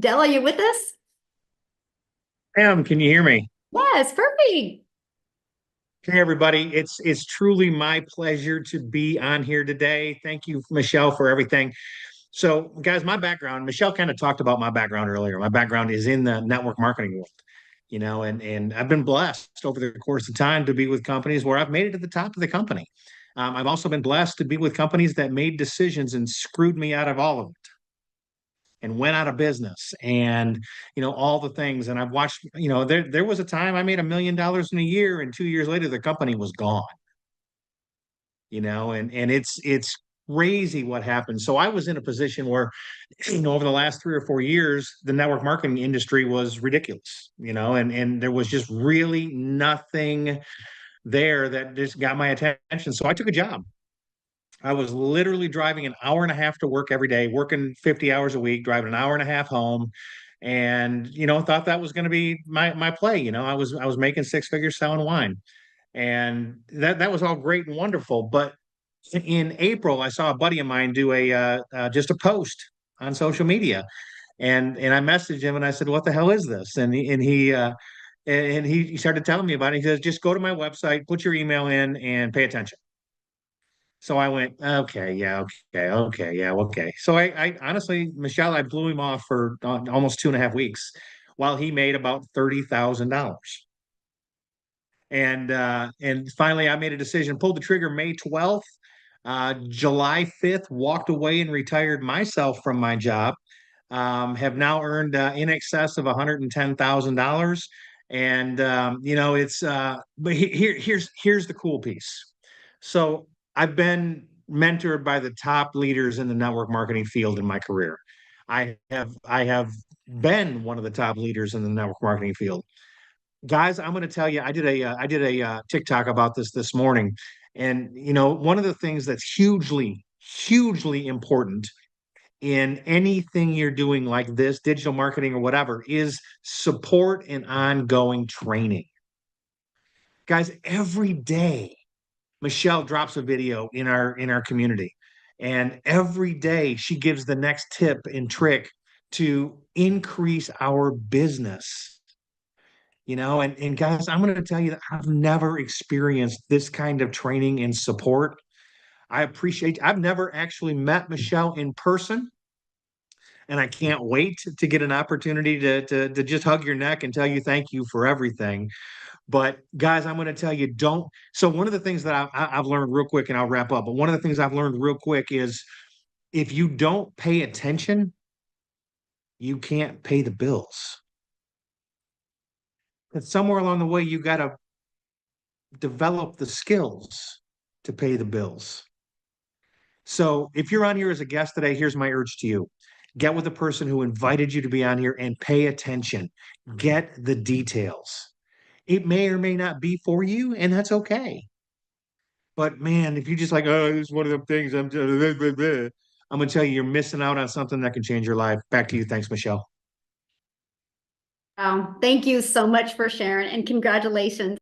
Dell, are you with us? Can you hear me? Yes, perfect. Hey everybody, it's truly my pleasure to be on here today. Thank you, Michelle, for everything. So, guys, my background, Michelle kind of talked about my background earlier. My background is in the network marketing world, and I've been blessed over the course of time to be with companies where I've made it to the top of the company. I've also been blessed to be with companies that made decisions and screwed me out of all of it and went out of business and all the things. And I've watched, there was a time I made $1 million in a year, and 2 years later the company was gone. And it's crazy what happened. So I was in a position where, over the last 3 or 4 years, the network marketing industry was ridiculous, and there was just really nothing there that just got my attention. So I took a job. I was literally driving an hour and a half to work every day, working 50 hours a week, driving an hour and a half home, and thought that was going to be my play. I was making six figures selling wine, and that was all great and wonderful. But in April, I saw a buddy of mine do a just a post on social media, and I messaged him and I said, "What the hell is this?" And he started telling me about it. He says, "Just go to my website, put your email in, and pay attention." So I went, okay, yeah, okay, okay, yeah, okay. So I honestly, Michelle, I blew him off for almost 2.5 weeks while he made about $30,000. And finally I made a decision, pulled the trigger May 12th. July 5th, walked away and retired myself from my job. Have now earned in excess of $110,000. And it's but here's the cool piece. So I've been mentored by the top leaders in the network marketing field in my career. I have been one of the top leaders in the network marketing field. Guys, I'm going to tell you, I did a TikTok about this morning, and one of the things that's hugely important in anything you're doing like this, digital marketing or whatever, is support and ongoing training. Guys, every day Michelle drops a video in our community, and every day she gives the next tip and trick to increase our business. And guys, I'm going to tell you that I've never experienced this kind of training and support. I've never actually met Michelle in person, and I can't wait to get an opportunity to just hug your neck and tell you thank you for everything. But guys, I'm going to tell you, don't. So one of the things that I've learned real quick, and I'll wrap up. But one of the things I've learned real quick is if you don't pay attention, you can't pay the bills. And somewhere along the way, you got to develop the skills to pay the bills. So if you're on here as a guest today, here's my urge to you. Get with the person who invited you to be on here and pay attention. Get the details. It may or may not be for you, and that's okay. But man, if you just like, oh, this is one of them things, I'm gonna tell you, you're missing out on something that can change your life. Back to you. Thanks, Michelle. Thank you so much for sharing and congratulations.